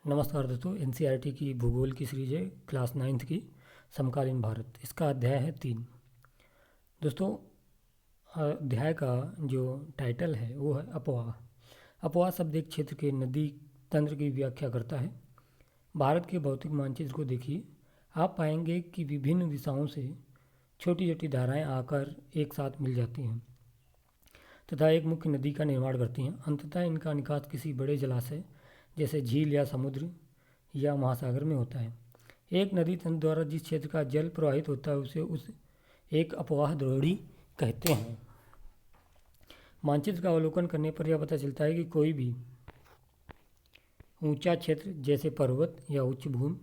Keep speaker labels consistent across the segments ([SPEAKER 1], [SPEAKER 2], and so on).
[SPEAKER 1] नमस्कार दोस्तों, एनसीईआरटी की भूगोल की सीरीज है क्लास 9th की समकालीन भारत। इसका अध्याय है 3। दोस्तों, अध्याय का जो टाइटल है वो है अपवाह। अपवाह शब्द एक क्षेत्र के नदी तंत्र की व्याख्या करता है। भारत के भौतिक मानचित्र को देखिए, आप पाएंगे कि विभिन्न दिशाओं से छोटी छोटी धाराएं आकर एक साथ मिल जाती हैं तथा एक मुख्य नदी का निर्माण करती हैं। अंततः इनका निकास किसी बड़े जलाशय जैसे झील या समुद्र या महासागर में होता है। एक नदी तंत्र द्वारा जिस क्षेत्र का जल प्रवाहित होता है उसे उस एक अपवाह द्रोणी कहते हैं। मानचित्र का अवलोकन करने पर यह पता चलता है कि कोई भी ऊंचा क्षेत्र जैसे पर्वत या उच्च भूमि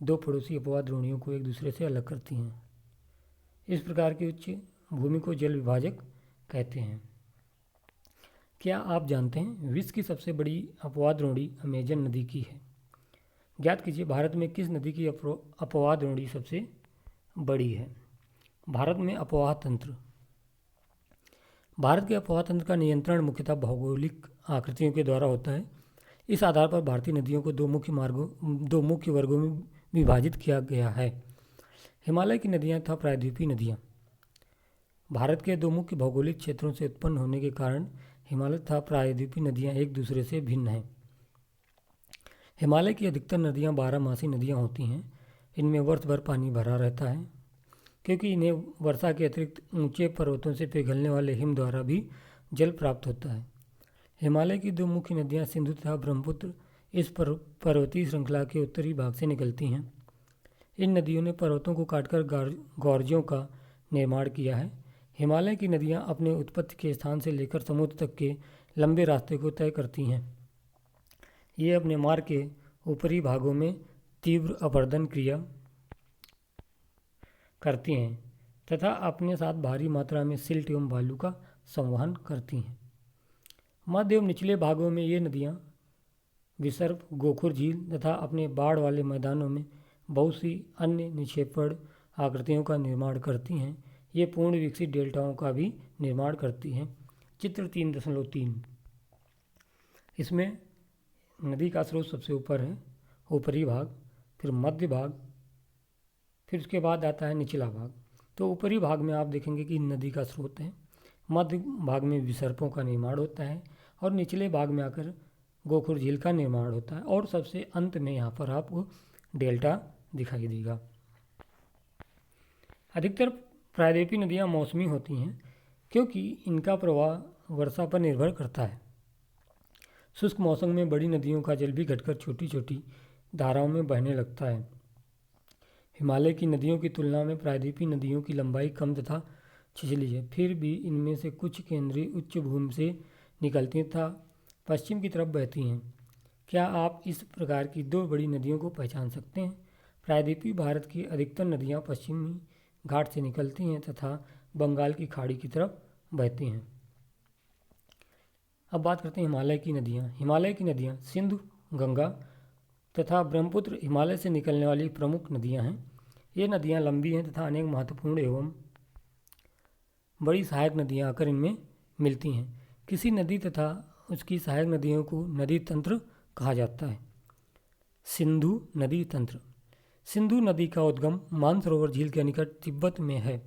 [SPEAKER 1] दो पड़ोसी अपवाह द्रोणियों को एक दूसरे से अलग करती हैं। इस प्रकार की उच्च भूमि को जल विभाजक कहते हैं। क्या आप जानते हैं विश्व की सबसे बड़ी अपवाह द्रोणी अमेजन नदी की है? ज्ञात कीजिए भारत में किस नदी की अपवाह द्रोणी सबसे बड़ी है? भारत में अपवाह तंत्र। भारत के अपवाह तंत्र का नियंत्रण मुख्यतः भौगोलिक आकृतियों के द्वारा होता है। इस आधार पर भारतीय नदियों को दो मुख्य वर्गों में विभाजित किया गया है: हिमालय की नदियाँ तथा प्रायद्वीपीय नदियाँ। भारत के दो मुख्य भौगोलिक क्षेत्रों से उत्पन्न होने के कारण हिमालय तथा प्रायद्वीपीय नदियाँ एक दूसरे से भिन्न हैं। हिमालय की अधिकतर नदियाँ 12मासी नदियाँ होती हैं। इनमें वर्ष भर पानी भरा रहता है क्योंकि इन्हें वर्षा के अतिरिक्त ऊंचे पर्वतों से पिघलने वाले हिम द्वारा भी जल प्राप्त होता है। हिमालय की दो मुख्य नदियाँ सिंधु तथा ब्रह्मपुत्र इस पर्वतीय श्रृंखला के उत्तरी भाग से निकलती हैं। इन नदियों ने पर्वतों को काटकर गॉर्जों का निर्माण किया है। हिमालय की नदियाँ अपने उत्पत्ति के स्थान से लेकर समुद्र तक के लंबे रास्ते को तय करती हैं। ये अपने मार्ग के ऊपरी भागों में तीव्र अपरदन क्रिया करती हैं तथा अपने साथ भारी मात्रा में सिल्ट एवं बालू का संवहन करती हैं। मध्य एवं निचले भागों में ये नदियाँ विसर्प, गोखुर झील तथा अपने बाढ़ वाले मैदानों में बहुत सी अन्य निक्षेपण आकृतियों का निर्माण करती हैं। ये पूर्ण विकसित डेल्टाओं का भी निर्माण करती हैं। चित्र 3.3। इसमें नदी का स्रोत सबसे ऊपर है, ऊपरी भाग, फिर मध्य भाग, फिर उसके बाद आता है निचला भाग। तो ऊपरी भाग में आप देखेंगे कि नदी का स्रोत है, मध्य भाग में विसर्पों का निर्माण होता है और निचले भाग में आकर गोखुर झील का निर्माण होता है और सबसे अंत में यहाँ पर आपको डेल्टा दिखाई देगा। अधिकतर प्रायद्वीपीय नदियाँ मौसमी होती हैं क्योंकि इनका प्रवाह वर्षा पर निर्भर करता है। शुष्क मौसम में बड़ी नदियों का जल भी घटकर छोटी छोटी धाराओं में बहने लगता है। हिमालय की नदियों की तुलना में प्रायद्वीपीय नदियों की लंबाई कम तथा छिछली है। फिर भी इनमें से कुछ केंद्रीय उच्च भूमि से निकलती तथा पश्चिम की तरफ बहती हैं। क्या आप इस प्रकार की दो बड़ी नदियों को पहचान सकते हैं? प्रायद्वीपीय भारत की अधिकतर नदियाँ पश्चिमी घाट से निकलती हैं तथा बंगाल की खाड़ी की तरफ बहती हैं। अब बात करते हैं हिमालय की नदियाँ। हिमालय की नदियाँ सिंधु, गंगा तथा ब्रह्मपुत्र हिमालय से निकलने वाली प्रमुख नदियाँ हैं। ये नदियाँ लंबी हैं तथा अनेक महत्वपूर्ण एवं बड़ी सहायक नदियाँ आकर इनमें मिलती हैं। किसी नदी तथा उसकी सहायक नदियों को नदी तंत्र कहा जाता है। सिंधु नदी तंत्र। सिंधु नदी का उद्गम मानसरोवर झील के निकट तिब्बत में है।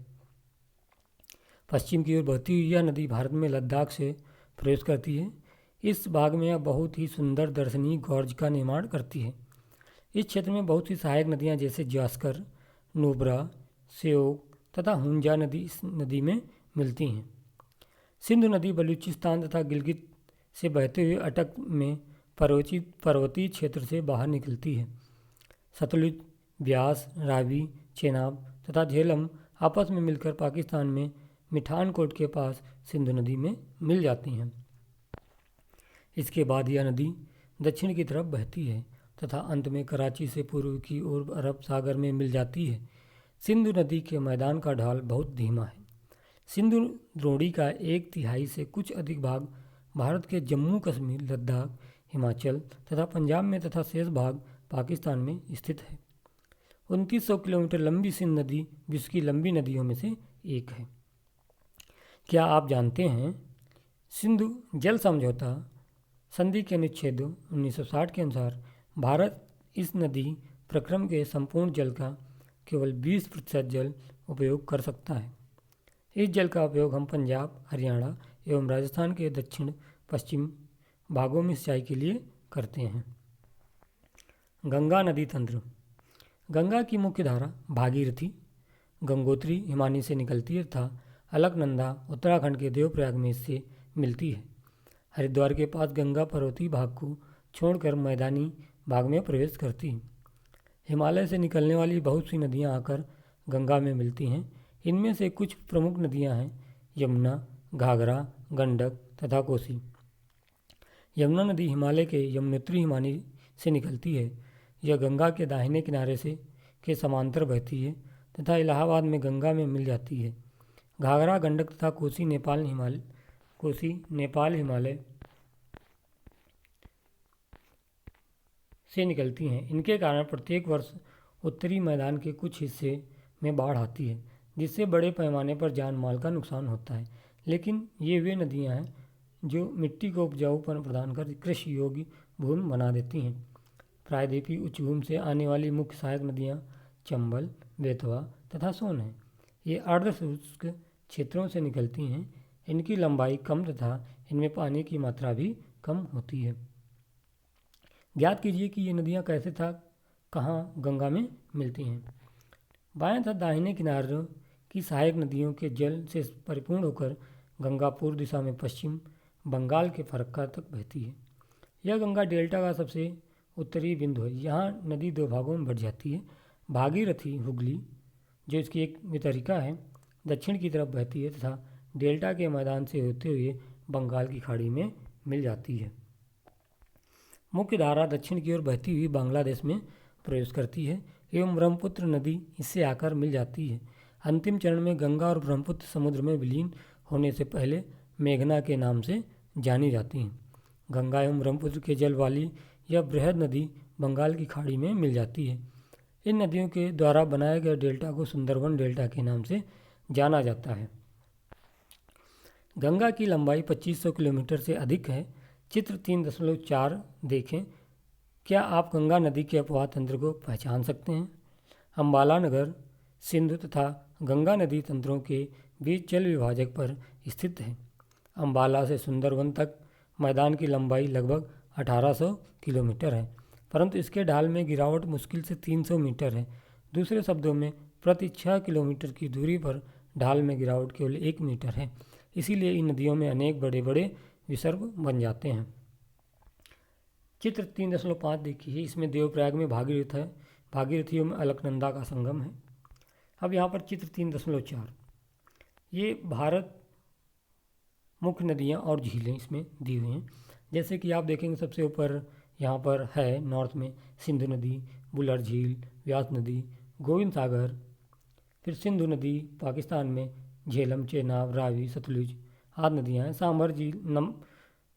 [SPEAKER 1] पश्चिम की ओर बहती हुई यह नदी भारत में लद्दाख से प्रवेश करती है। इस भाग में यह बहुत ही सुंदर दर्शनीय गॉर्ज का निर्माण करती है। इस क्षेत्र में बहुत सी सहायक नदियाँ जैसे जास्कर, नुब्रा, श्योक तथा हुंजा नदी इस नदी में मिलती हैं। सिंधु नदी बलूचिस्तान तथा गिलगित से बहते हुए अटक में पर्वतीय क्षेत्र से बाहर निकलती है। सतलुज, ब्यास, रावी, चेनाब तथा झेलम आपस में मिलकर पाकिस्तान में मिठानकोट के पास सिंधु नदी में मिल जाती हैं। इसके बाद यह नदी दक्षिण की तरफ बहती है तथा अंत में कराची से पूर्व की ओर अरब सागर में मिल जाती है। सिंधु नदी के मैदान का ढाल बहुत धीमा है। सिंधु द्रोणी का 1/3 से कुछ अधिक भाग भारत के जम्मू कश्मीर, लद्दाख, हिमाचल तथा पंजाब में तथा शेष भाग पाकिस्तान में स्थित है। 2900 किलोमीटर लंबी सिंधु नदी विश्व की लंबी नदियों में से एक है। क्या आप जानते हैं सिंधु जल समझौता संधि के अनुच्छेद 1960 के अनुसार भारत इस नदी प्रक्रम के संपूर्ण जल का केवल 20% जल उपयोग कर सकता है। इस जल का उपयोग हम पंजाब, हरियाणा एवं राजस्थान के दक्षिण पश्चिम भागों में सिंचाई के लिए करते हैं। गंगा नदी तंत्र। गंगा की मुख्य धारा भागीरथी, गंगोत्री हिमानी से निकलती है तथा अलकनंदा उत्तराखंड के देवप्रयाग में इससे मिलती है। हरिद्वार के पास गंगा पर्वतीय भाग को छोड़कर मैदानी भाग में प्रवेश करती है। हिमालय से निकलने वाली बहुत सी नदियां आकर गंगा में मिलती हैं। इनमें से कुछ प्रमुख नदियां हैं यमुना, घाघरा, गंडक तथा कोसी। यमुना नदी हिमालय के यमुनोत्री हिमानी से निकलती है। यह गंगा के दाहिने किनारे से के समांतर बहती है तथा इलाहाबाद में गंगा में मिल जाती है। घाघरा, गंडक तथा कोसी नेपाल हिमालय से निकलती हैं। इनके कारण प्रत्येक वर्ष उत्तरी मैदान के कुछ हिस्से में बाढ़ आती है, जिससे बड़े पैमाने पर जान माल का नुकसान होता है। लेकिन ये वे नदियां हैं जो मिट्टी को उपजाऊपन प्रदान कर कृषि योग्य भूमि बना देती हैं। प्रायद्वीपीय उच्चभूमि से आने वाली मुख्य सहायक नदियां चंबल, बेतवा तथा सोन हैं। ये अर्धशुष्क क्षेत्रों से निकलती हैं। इनकी लंबाई कम तथा इनमें पानी की मात्रा भी कम होती है। ज्ञात कीजिए कि ये नदियाँ कैसे तथा कहाँ गंगा में मिलती हैं। बाएं तथा दाहिने किनारों की सहायक नदियों के जल से परिपूर्ण होकर गंगा पूर्व दिशा में पश्चिम बंगाल के फरक्का तक बहती है। यह गंगा डेल्टा का सबसे उत्तरी बिंदु है। यहाँ नदी दो भागों में बढ़ जाती है। भागीरथी हुगली, जो इसकी एक वितरिका है, दक्षिण की तरफ बहती है तथा डेल्टा के मैदान से होते हुए बंगाल की खाड़ी में मिल जाती है। मुख्य धारा दक्षिण की ओर बहती हुई बांग्लादेश में प्रवेश करती है एवं ब्रह्मपुत्र नदी इससे आकर मिल जाती है। अंतिम चरण में गंगा और ब्रह्मपुत्र समुद्र में विलीन होने से पहले मेघना के नाम से जानी जाती हैं। गंगा एवं ब्रह्मपुत्र के जल वाली यह बृहद नदी बंगाल की खाड़ी में मिल जाती है। इन नदियों के द्वारा बनाए गए डेल्टा को सुंदरवन डेल्टा के नाम से जाना जाता है। गंगा की लंबाई 2500 किलोमीटर से अधिक है। चित्र 3.4 देखें। क्या आप गंगा नदी के अपवाह तंत्र को पहचान सकते हैं? अम्बाला नगर सिंधु तथा गंगा नदी तंत्रों के बीच जल विभाजक पर स्थित है। अम्बाला से सुंदरवन तक मैदान की लंबाई लगभग 1800 किलोमीटर है, परंतु इसके ढाल में गिरावट मुश्किल से 300 मीटर है। दूसरे शब्दों में प्रति 6 किलोमीटर की दूरी पर ढाल में गिरावट केवल 1 मीटर है। इसीलिए इन नदियों में अनेक बड़े बड़े विसर्ग बन जाते हैं। चित्र 3.5 देखिए। इसमें देवप्रयाग में भागीरथ है, भागीरथियों में अलकनंदा का संगम है। अब यहाँ पर चित्र 3.4, ये भारत मुख्य नदियाँ और झीलें इसमें दी हुई हैं। जैसे कि आप देखेंगे सबसे ऊपर यहाँ पर है नॉर्थ में सिंधु नदी, बुलर झील, व्यास नदी, गोविंद सागर, फिर सिंधु नदी पाकिस्तान में, झेलम, चेनाब, रावी, सतलुज आदि नदियाँ हैं। सांभर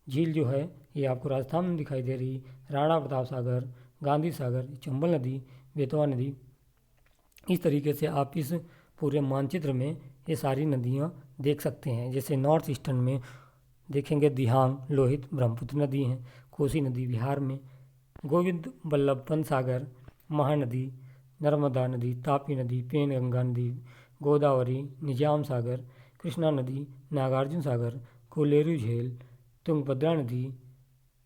[SPEAKER 1] झील जो है ये आपको राजस्थान में दिखाई दे रही। राणा प्रताप सागर, गांधी सागर, चंबल नदी, बेतवा नदी। इस तरीके से आप इस पूरे मानचित्र में ये सारी नदियाँ देख सकते हैं। जैसे नॉर्थ ईस्टर्न में देखेंगे दिहांग, लोहित, ब्रह्मपुत्र नदी हैं। कोसी नदी बिहार में, गोविंद बल्लभ पंत सागर, महानदी, नर्मदा नदी, तापी नदी, पेनगंगा नदी, गोदावरी, निजाम सागर, कृष्णा नदी, नागार्जुन सागर, कोलेरू झील, तुंगभद्रा नदी,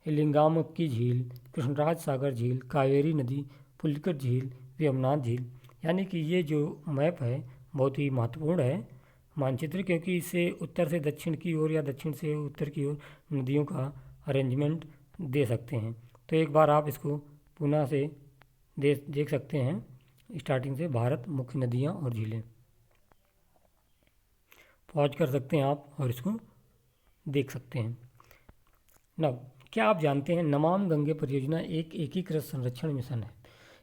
[SPEAKER 1] लिंगामक्की झील, कृष्णराज सागर झील, कावेरी नदी, पुलिकट झील, वेमनाथ झील। यानी कि ये जो मैप है बहुत ही महत्वपूर्ण है मानचित्र, क्योंकि इससे उत्तर से दक्षिण की ओर या दक्षिण से उत्तर की ओर नदियों का अरेंजमेंट दे सकते हैं। तो एक बार आप इसको पुनः से देख सकते हैं स्टार्टिंग से। भारत मुख्य नदियाँ और झीलें पॉज कर सकते हैं आप और इसको देख सकते हैं। नव, क्या आप जानते हैं नमामि गंगे परियोजना एक एकीकृत संरक्षण मिशन है।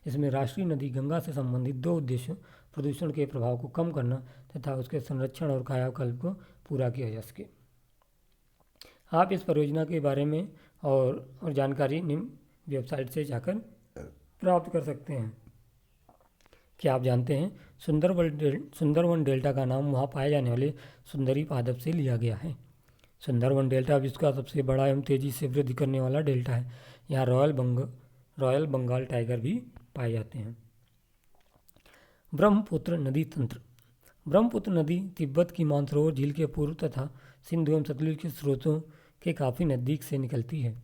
[SPEAKER 1] इसमें राष्ट्रीय नदी गंगा से संबंधित 2 उद्देश्य प्रदूषण के प्रभाव को कम करना तथा उसके संरक्षण और कायाकल्प को पूरा किया जा सके। आप इस परियोजना के बारे में और जानकारी निम्न वेबसाइट से जाकर प्राप्त कर सकते हैं। क्या आप जानते हैं सुंदरवन डेल्टा का नाम वहाँ पाए जाने वाले सुंदरी पादप से लिया गया है। सुंदरवन डेल्टा विश्व का सबसे बड़ा एवं तेज़ी से वृद्धि करने वाला डेल्टा है। यहाँ रॉयल रॉयल बंगाल टाइगर भी पाए जाते हैं। ब्रह्मपुत्र नदी तंत्र। ब्रह्मपुत्र नदी तिब्बत की मानसरोवर झील के पूर्व तथा सिंधु एवं सतलुज के स्रोतों के काफ़ी नज़दीक से निकलती है।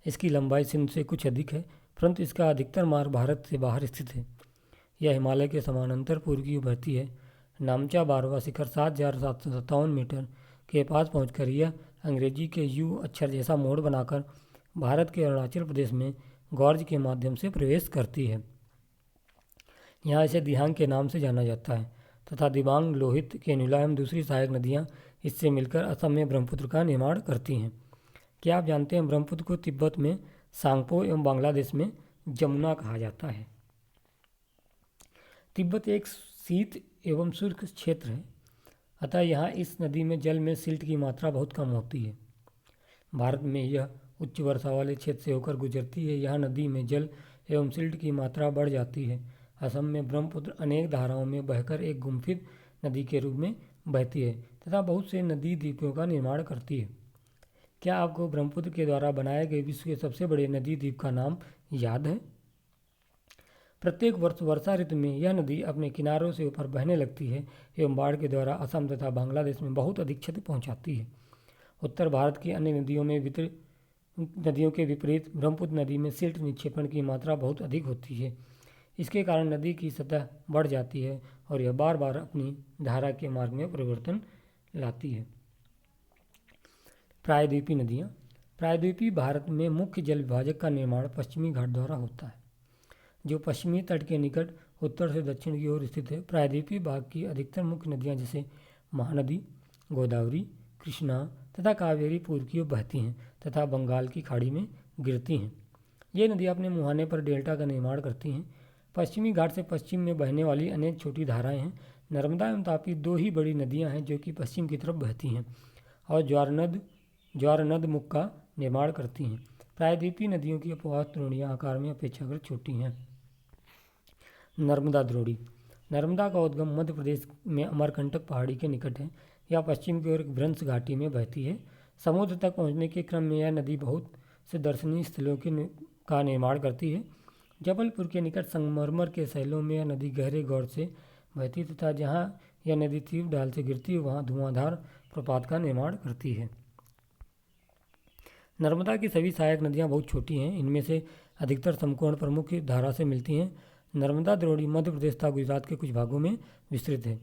[SPEAKER 1] इसकी लंबाई सिंधु से कुछ अधिक है, परंतु इसका अधिकतर मार्ग भारत से बाहर स्थित है। यह हिमालय के समानांतर पूर्व की ओर बहती है। नामचा बारवा शिखर 7,757 मीटर के पास पहुंचकर यह अंग्रेजी के यू अक्षर जैसा मोड़ बनाकर भारत के अरुणाचल प्रदेश में गॉर्ज के माध्यम से प्रवेश करती है। यहाँ इसे दिहांग के नाम से जाना जाता है तथा दिबांग, लोहित, केनुला एवं दूसरी सहायक नदियाँ इससे मिलकर असम में ब्रह्मपुत्र का निर्माण करती हैं। क्या आप जानते हैं ब्रह्मपुत्र को तिब्बत में सांगपो एवं बांग्लादेश में जमुना कहा जाता है। तिब्बत एक शीत एवं शुष्क क्षेत्र है, अतः यहाँ इस नदी में जल में सिल्ट की मात्रा बहुत कम होती है। भारत में यह उच्च वर्षा वाले क्षेत्र से होकर गुजरती है। यहाँ नदी में जल एवं सिल्ट की मात्रा बढ़ जाती है। असम में ब्रह्मपुत्र अनेक धाराओं में बहकर एक गुम्फित नदी के रूप में बहती है तथा बहुत से नदी द्वीपों का निर्माण करती है। क्या आपको ब्रह्मपुत्र के द्वारा बनाए गए विश्व के सबसे बड़े नदी द्वीप का नाम याद है। प्रत्येक वर्ष वर्षा ऋतु में यह नदी अपने किनारों से ऊपर बहने लगती है एवं बाढ़ के द्वारा असम तथा बांग्लादेश में बहुत अधिक क्षति पहुंचाती है। उत्तर भारत की अन्य नदियों के विपरीत ब्रह्मपुत्र नदी में सिल्ट निक्षेपण की मात्रा बहुत अधिक होती है। इसके कारण नदी की सतह बढ़ जाती है और यह बार बार अपनी धारा के मार्ग में परिवर्तन लाती है। प्रायद्वीपीय नदियाँ। प्रायद्वीपीय भारत में मुख्य जल विभाजक का निर्माण पश्चिमी घाट द्वारा होता है, जो पश्चिमी तट के निकट उत्तर से दक्षिण की ओर स्थित है। प्रायद्वीपीय भाग की अधिकतर मुख्य नदियाँ जैसे महानदी, गोदावरी, कृष्णा तथा कावेरी पूर्व की ओर बहती हैं तथा बंगाल की खाड़ी में गिरती हैं। ये नदियाँ अपने मुहाने पर डेल्टा का निर्माण करती हैं। पश्चिमी घाट से पश्चिम में बहने वाली अनेक छोटी धाराएं हैं। नर्मदा एवं तापी दो ही बड़ी नदियाँ हैं जो कि पश्चिम की तरफ बहती हैं और ज्वारनद मुख का निर्माण करती हैं। प्रायद्वीपीय नदियों की अपवाह द्रोणियाँ आकार में अपेक्षाकृत छोटी हैं। नर्मदा द्रोणी। नर्मदा का उद्गम मध्य प्रदेश में अमरकंटक पहाड़ी के निकट है। यह पश्चिम की ओर भ्रंश घाटी में बहती है। समुद्र तक पहुंचने के क्रम में यह नदी बहुत से दर्शनीय स्थलों का निर्माण करती है। जबलपुर के निकट संगमरमर के शैलों में यह नदी गहरे गौर से बहती तथा जहाँ यह नदी तीव्र ढाल से गिरती है वहाँ धुआंधार प्रपात का निर्माण करती है। नर्मदा की सभी सहायक नदियाँ बहुत छोटी हैं। इनमें से अधिकतर समकोण प्रमुख धारा से मिलती हैं। नर्मदा द्रोणी मध्य प्रदेश तथा गुजरात के कुछ भागों में विस्तृत है।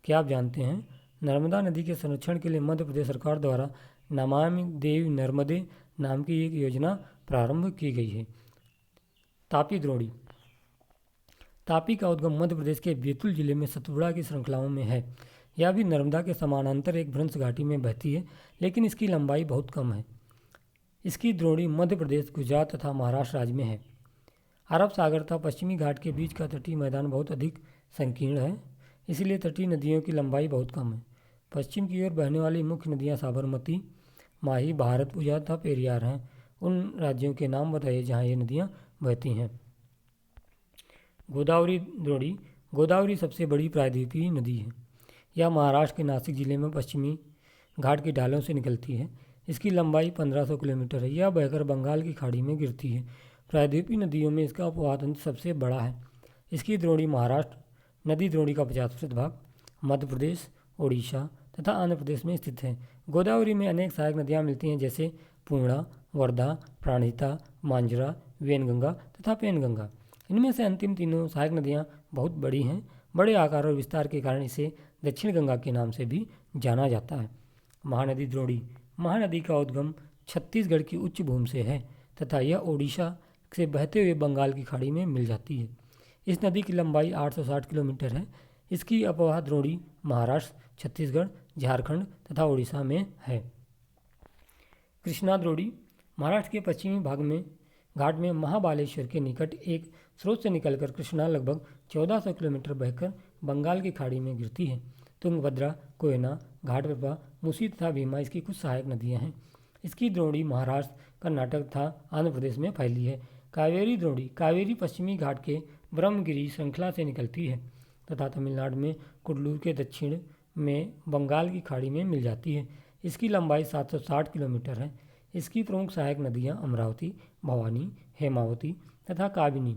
[SPEAKER 1] क्या आप जानते हैं नर्मदा नदी के संरक्षण के लिए मध्य प्रदेश सरकार द्वारा नमामि देवी नर्मदे नाम की एक योजना प्रारंभ की गई है। तापी द्रोणी। तापी का उद्गम मध्य प्रदेश के बैतूल जिले में सतपुड़ा की श्रृंखलाओं में है। यह भी नर्मदा के समानांतर एक भ्रंश घाटी में बहती है, लेकिन इसकी लंबाई बहुत कम है। इसकी द्रोणी मध्य प्रदेश, गुजरात तथा महाराष्ट्र राज्य में है। अरब सागर तथा पश्चिमी घाट के बीच का तटीय मैदान बहुत अधिक संकीर्ण है, इसलिए तटीय नदियों की लंबाई बहुत कम है। पश्चिम की ओर बहने वाली मुख्य नदियाँ साबरमती, माही, भारतपुजा तथा पेरियार हैं। उन राज्यों के नाम बताइए जहाँ ये नदियाँ बहती हैं। गोदावरी द्रोणी। गोदावरी सबसे बड़ी प्रायद्वीपीय नदी है। यह महाराष्ट्र के नासिक जिले में पश्चिमी घाट की ढालों से निकलती है। इसकी लंबाई 1500 किलोमीटर है। यह बहकर बंगाल की खाड़ी में गिरती है। प्रायद्वीपीय नदियों में इसका अपवाह तंत्र सबसे बड़ा है। इसकी द्रोणी महाराष्ट्र नदी द्रोणी का 50% भाग मध्य प्रदेश, ओडिशा तथा आंध्र प्रदेश में स्थित है। गोदावरी में अनेक सहायक नदियाँ मिलती हैं जैसे पूर्णा, वर्धा, प्राणहिता, मांजरा, वेनगंगा तथा पेनगंगा। इनमें से अंतिम तीनों सहायक नदियाँ बहुत बड़ी हैं। बड़े आकार और विस्तार के कारण इसे दक्षिण गंगा के नाम से भी जाना जाता है। महानदी द्रोणी। महानदी का उद्गम छत्तीसगढ़ की उच्च भूमि से है तथा यह ओडिशा से बहते हुए बंगाल की खाड़ी में मिल जाती है। इस नदी की लंबाई 860 किलोमीटर है। इसकी अपवाह द्रोणी महाराष्ट्र, छत्तीसगढ़, झारखंड तथा उड़ीसा में है। कृष्णा द्रोणी। महाराष्ट्र के पश्चिमी भाग में घाट में महाबालेश्वर के निकट एक स्रोत से निकलकर कृष्णा लगभग 1400 किलोमीटर बहकर बंगाल की खाड़ी में गिरती है। तुंगभद्रा, कोयना, घाटप्रभा, मूसी तथा भीमा इसकी कुछ सहायक नदियाँ हैं। इसकी द्रोणी महाराष्ट्र, कर्नाटक तथा आंध्र प्रदेश में फैली है। कावेरी द्रोणी। कावेरी पश्चिमी घाट के ब्रह्मगिरी श्रृंखला से निकलती है तथा तमिलनाडु में कुडलूर के दक्षिण में बंगाल की खाड़ी में मिल जाती है। इसकी लंबाई 760 किलोमीटर है। इसकी प्रमुख सहायक नदियाँ अमरावती, भवानी, हेमावती, तथा काबिनी।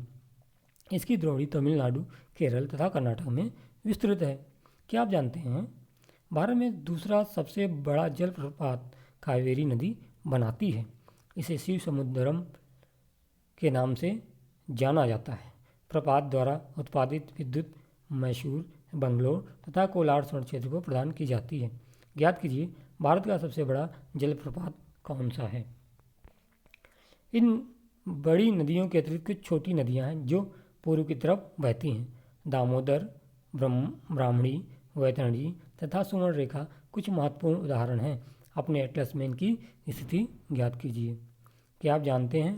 [SPEAKER 1] इसकी द्रोणी तमिलनाडु, केरल तथा कर्नाटक में विस्तृत है। क्या आप जानते हैं भारत में दूसरा सबसे बड़ा जलप्रपात कावेरी नदी बनाती है। इसे शिव समुद्रम के नाम से जाना जाता है। प्रपात द्वारा उत्पादित विद्युत मैसूर, बंगलोर तथा कोलार स्वर्ण क्षेत्र को प्रदान की जाती है। ज्ञात कीजिए भारत का सबसे बड़ा जलप्रपात कौन सा है। इन बड़ी नदियों के अतिरिक्त कुछ छोटी नदियां हैं जो पूर्व की तरफ बहती हैं। दामोदर, ब्राह्मणी, वैतरणी तथा सुवर्णरेखा कुछ महत्वपूर्ण उदाहरण हैं। अपने एटलस में इनकी स्थिति ज्ञात कीजिए। क्या आप जानते हैं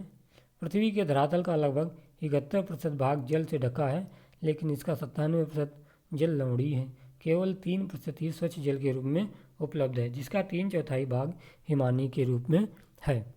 [SPEAKER 1] पृथ्वी के धरातल का लगभग 71% भाग जल से ढका है, लेकिन इसका 97% जल लवणीय है। केवल 3% ही स्वच्छ जल के रूप में उपलब्ध है, जिसका 3/4 भाग हिमानी के रूप में है।